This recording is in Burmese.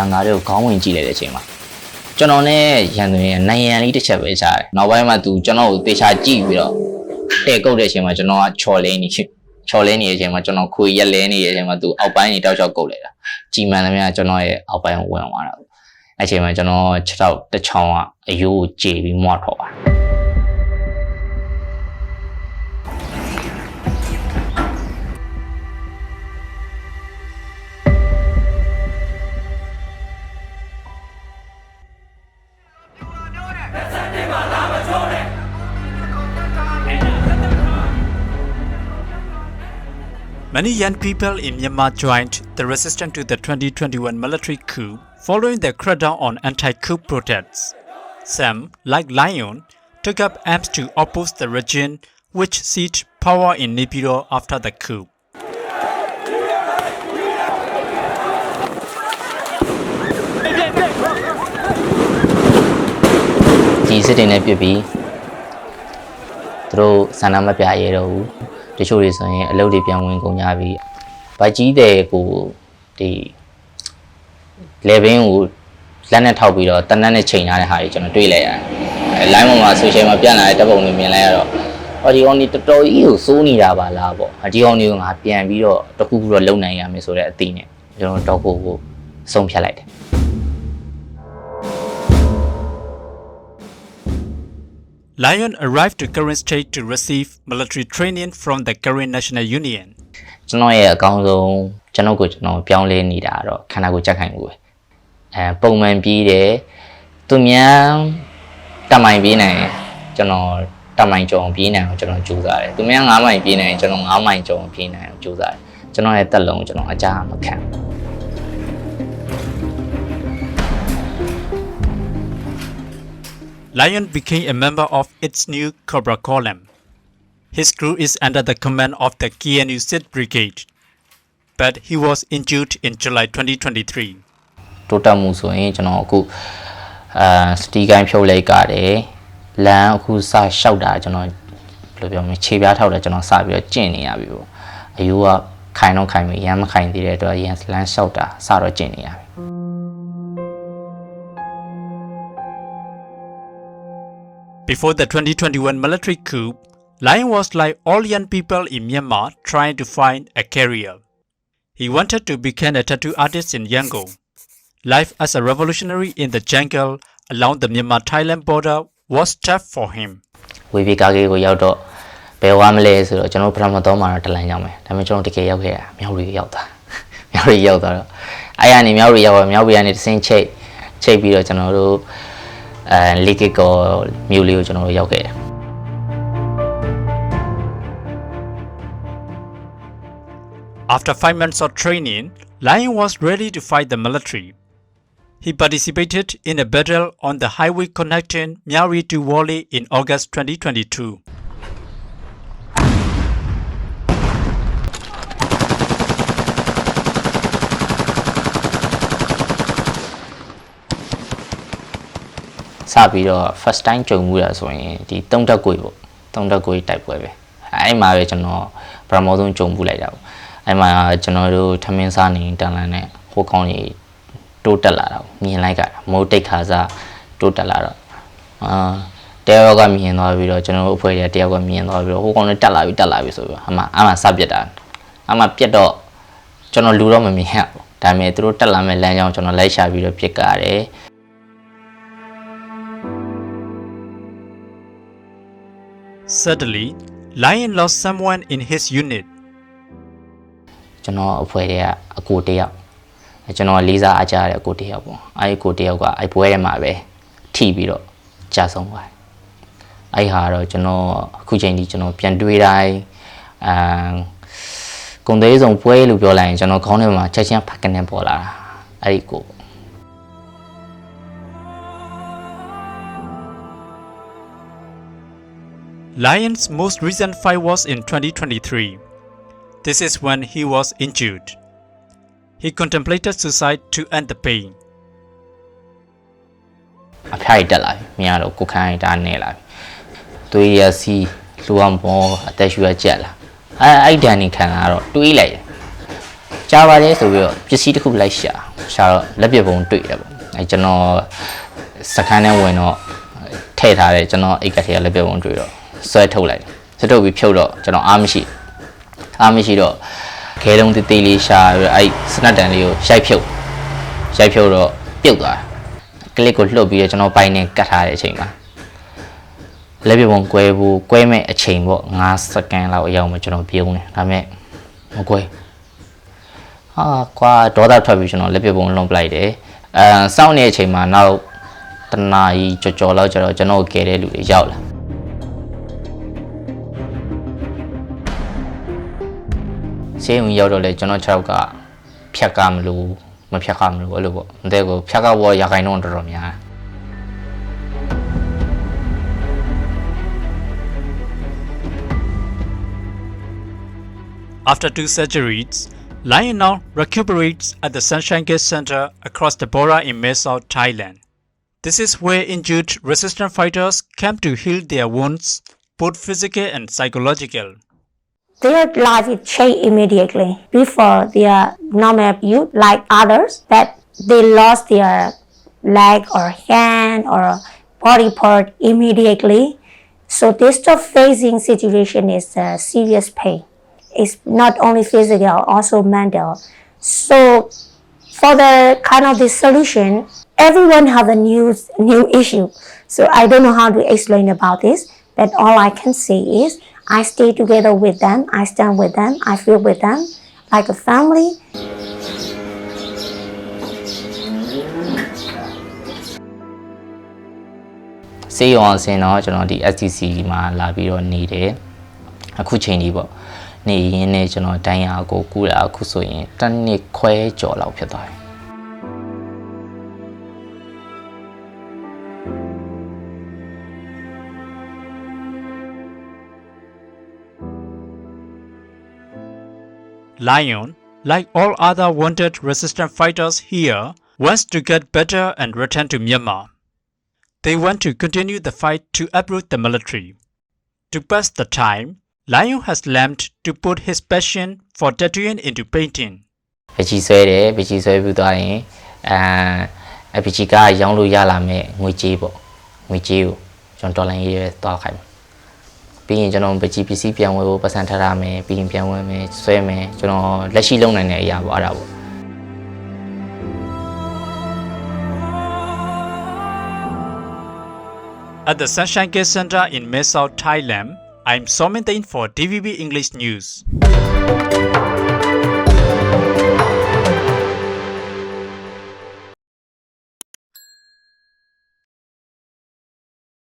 န်ကားတွေကိုခေါင်းဝင်ကြည့်လိုက်တဲ့အချိန်မှာကျွန်တော်နဲ့ရန်သူရဲ့နိုင်ရန်လေးတစ်ချက်ပဲရှားတယ်နောက်ပိုင်းမှာသူကျွန်တော်ကိုတေချာကြည့်ပြီးတော့တဲ့ကုတ်တဲ့အချိန်မှာကျွန်တော်ကချော်လဲနေတဲ့အချိန်မှာကျွန်တော်ခွေရက်လဲနေတဲ့အချိန်မှာသူအောက်ပိုင်းနေတောက်လျှောက်ကုတ်လိုက်တာကြီးမှန်လည်းများကျွန်တော်ရဲ့အောက်ပိုင်းကိုဝင်သွားတာအဲ့ချိန်မှာကျွန်တော်6တောက်တစ်ချောင်းကအယိုးကိုကြေပြီးမွတ်ထော်ပါ Many young people in Myanmar joined the resistance to the 2021 military coup following the crackdown on anti-coup protests. Some, like Lion, took up arms to oppose the regime which seized power in Naypyidaw after the coup. ဒီစစ်တင်နဲ့ပြပြီးသူတို့ဆန္ဒမပြရဲတော့ဘူးတချို့တွေဆိုရင်အလုပ်တွေပြန်ဝင်ကုန်ကြပြီဗိုက်ကြီးတဲ့ကိုဒီလေဘင်းကိုလက်နဲ့ထောက်ပြီးတော့တနက်နဲ့ချိန်ထားတဲ့ဟာတွေကျွန်တော်တွေ့လိုက်ရတယ်။ line ပေါ်မှာ social မှာပြန်လာတဲ့တပ်ပုံတွေမြင်လိုက်ရတော့ဒီကောင်ကြီးတော်တော်ကြီးကိုစိုးနေတာပါလားပေါ့။ဒီကောင်ကြီးကငါပြန်ပြီးတော့တခုခုတော့လုံနိုင်ရမယ်ဆိုတဲ့အသီးနဲ့ကျွန်တော်တော့ကိုဆုံးဖြတ်လိုက်တယ်။ Lion arrived to Karen State to receive military training from the Karen National Union. ကျွန်တော်ရဲ့အကောင်းဆုံးကျွန်တော်ကိုကျွန်တော်ပြောင်းလဲနေတာတော့ခန္ဓာကိုယ်ကြက်ခိုင်မှုပဲပုံမှန်ပြီးတယ်သူများတမိုင်ပြီးနိုင်ကျွန်တော်တမိုင်ကြုံပြီးနိုင်အောင်ကျွန်တော်ကြိုးစားတယ်သူများ9မိုင်ပြီးနိုင်ကျွန်တော်9မိုင်ကြုံပြီးနိုင်အောင်ကြိုးစားတယ်ကျွန်တော်ရဲ့တက်လုံးကျွန်တော်အကြမခံ Lion became a member of its new Cobra column. His crew is under the command of the KNU Sid Brigade, but he was injured in July 2023. တိုးတက်မှုဆိုရင်ကျွန်တော်အခုစတီကိုင်းဖြုတ်လိုက်ကြတယ်လမ်းအခုစလျှောက်တာကျွန်တော်ဘယ်လိုပြောမလဲခြေပြားထောက်တာကျွန်တော်စပြီးတော့ကျင့်နေရပြီပေါ့အယိုးကခိုင်တော့ခိုင်ပြီရမ်းမခိုင်သေးတဲ့အတွက်ရမ်းလမ်းလျှောက်တာစတော့ကျင့်နေရပြီ Before the 2021 military coup, Lion was like all young people in Myanmar trying to find a career. He wanted to become a tattoo artist in Yangon. Life as a revolutionary in the jungle along the Myanmar-Thailand border was tough for him. ဝေးပြေကားကြီးကိုရောက်တော့ဘယ်ဝါမလဲဆိုတော့ကျွန်တော်ပထမတော့မှာတလန်ရောက်မယ်ဒါပေမဲ့ကျွန်တော်တကယ်ရောက်ခဲ့တာမြောက်ရီရောက်တာမြောက်ရီရောက်တော့အဲ့ရနေမြောက်ရီရောက်တော့မြောက်ရီကနေတစင်းချိတ်ပြီးတော့ကျွန်တော်တို့လေကကောမြို့လေးကိုကျွန်တော်တို့ရောက်ခဲ့တယ် After 5 months of training, Lion was ready to fight the military. He participated in a battle on the highway connecting Myari to Wole in August 2022. first time ကြုံမှုရဆိုရင်ဒီတုံးတက်ကိုပေါ့တုံးတက်ကိုတိုက်ပွဲပဲအဲ့မှာပဲကျွန်တော်ပထမဆုံးကြုံမှုလိုက်တာပေါ့အဲ့မှာကျွန်တော်တို့ထမင်းစားနေတန်လန်နဲ့ဟိုကောင်းကြီးတိုးတက်လာတာမြင်လိုက်ကြတာမိုးတိတ်ခါစားတိုးတက်လာတော့တယောက်ကမြင်သွားပြီးတော့ကျွန်တော်တို့အဖွဲ့တွေကတယောက်ကမြင်သွားပြီးတော့ဟိုကောင်းလေးတက်လာပြီဆိုပြီးအမှစပြစ်တာအမှပြတ်တော့ကျွန်တော်လူတော့မမြင်ရဘူးဒါပေမဲ့သူတို့တက်လာမဲ့လမ်းကြောင်းကျွန်တော်လိုက်ရှာပြီးတော့ပြစ်ကြတယ် Suddenly, Lion lost someone in his unit. ကျွန်တော်အဖွဲ့တွေကအကိုတယောက်ကျွန်တော်လေးစားအားကြတဲ့အကိုတယောက်ပေါ့အဲ့ဒီကိုတယောက်ကအဲ့ပွဲထဲမှာပဲထိပြီးတော့ကြာဆုံးသွားတယ်အဲ့ဟာတော့ကျွန်တော်အခုချိန်ထိကျွန်တော်ပြန်တွေးတိုင်းဂုံသေးဆုံးပွဲလို့ပြောလိုက်ရင်ကျွန်တော်ခေါင်းထဲမှာချက်ချင်းဖက်ကနေပေါ်လာတာအဲ့ဒီကို Lion's most recent fight was in 2023. This is when he was injured. He contemplated suicide to end the pain. အဖျားတက်လာပြီမြင်ရတော့ကိုခိုင်းတာနေလာပြီသွေးရစီလူအောင်ပေါ်အသက်ရှူရကြက်လာအဲ့ဒန်နေခံလာတော့တွေးလိုက်တယ် ကြားပါလေဆိုပြီးတော့ပစ္စည်းတစ်ခုလိုက်ရှာတော့လက်ပြပုံတွေ့တယ်ပေါ့အဲကျွန်တော်စကန်ထဲဝင်တော့ထည့်ထားတယ်ကျွန်တော်အိတ်ကထဲကလက်ပြပုံတွေ့တော့ဆွဲထုတ်လိုက်တယ်ဆွဲထုတ်ပြီးဖြုတ်တော့ကျွန်တော်အားမရှိတော့ခဲလုံးတေးသေးလေးရှာပြီးအဲ့စနတ်တန်လေးကိုရိုက်ဖြုတ်တော့ပြုတ်သွားကလစ်ကိုလှုပ်ပြီးတော့ကျွန်တော်ပိုင်နဲ့ကတ်ထားတဲ့အချိန်မှာလက်ပြပုံကွဲမဲ့အချိန်ပေါ့5စက္ကန့်လောက်အရောက်မှကျွန်တော်ပြုံးတယ်ဒါပေမဲ့မကွဲဟာကွာဒေါသထွက်ပြီးကျွန်တော်လက်ပြပုံလွန်ပလိုက်တယ်စောင့်နေတဲ့အချိန်မှာနောက်တနာကြီးကြော်လောက်ကျတော့ကျွန်တော်ကဲတဲ့လူတွေရောက်လာဆေးရုံရောက်တော့လေကျွန်တော်6ယောက်ကဖြတ်ကမလို့မဖြတ်ကမလို့အဲ့လိုပေါ့အတဲ့ကိုဖြတ်ကဘောရခိုင်တော့တော်တော်များAfter 2 surgeries, Lion now recuperates at the Sunshine Care Center across the Bora in Mae Sot, Thailand. This is where injured resistance fighters come to heal their wounds, both physical and psychological. Their life is changed immediately. Before they are normal youth like others, that they lost their leg or hand or body part immediately. So they stop facing situation is serious pain. It's not only physical, also mental. So for the kind of this solution, everyone have a new issue. So I don't know how to explain about this, but all I can say is I stay together with them, I stand with them, I feel with them like a family. See you on ဆင်းတော့ကျွန်တော်ဒီ STC မှာလာပြီးတော့နေတယ်အခုချိန်ကြီးပေါ့နေရင်းနဲ့ကျွန်တော်တိုင်းရကိုကူတာအခုဆိုရင်တစ်နှစ်ခွဲကျော်လောက်ဖြစ်သွားပြီ Lion, like all other wanted resistance fighters here, wants to get better and return to Myanmar. They want to continue the fight to uproot the military. To pass the time, Lion has learned to put his passion for tattooing into painting. ပချီဆွဲပြီးသွားရင်အပချီကရောင်းလို့ရလာမဲ့ငွေကြေးပေါ့ငွေကြေးကိုကျွန်တော်ဒေါ်လာရေးပဲသွားခိုင်းပြီးရင်ကျွန်တော်ပချီပစ္စည်းပြန်ဝယ်ဖို့ပတ်စံထားရမယ်ပြီးရင်ပြန်ဝယ်မယ်ဆွဲမယ်ကျွန်တော်လက်ရှိလုပ်နိုင်တဲ့အရာပေါ့အဲ့ဒါပေါ့ At the Sunshine Care Center in Mae Sot, Thailand, I'm Somin Tain for DVB English News.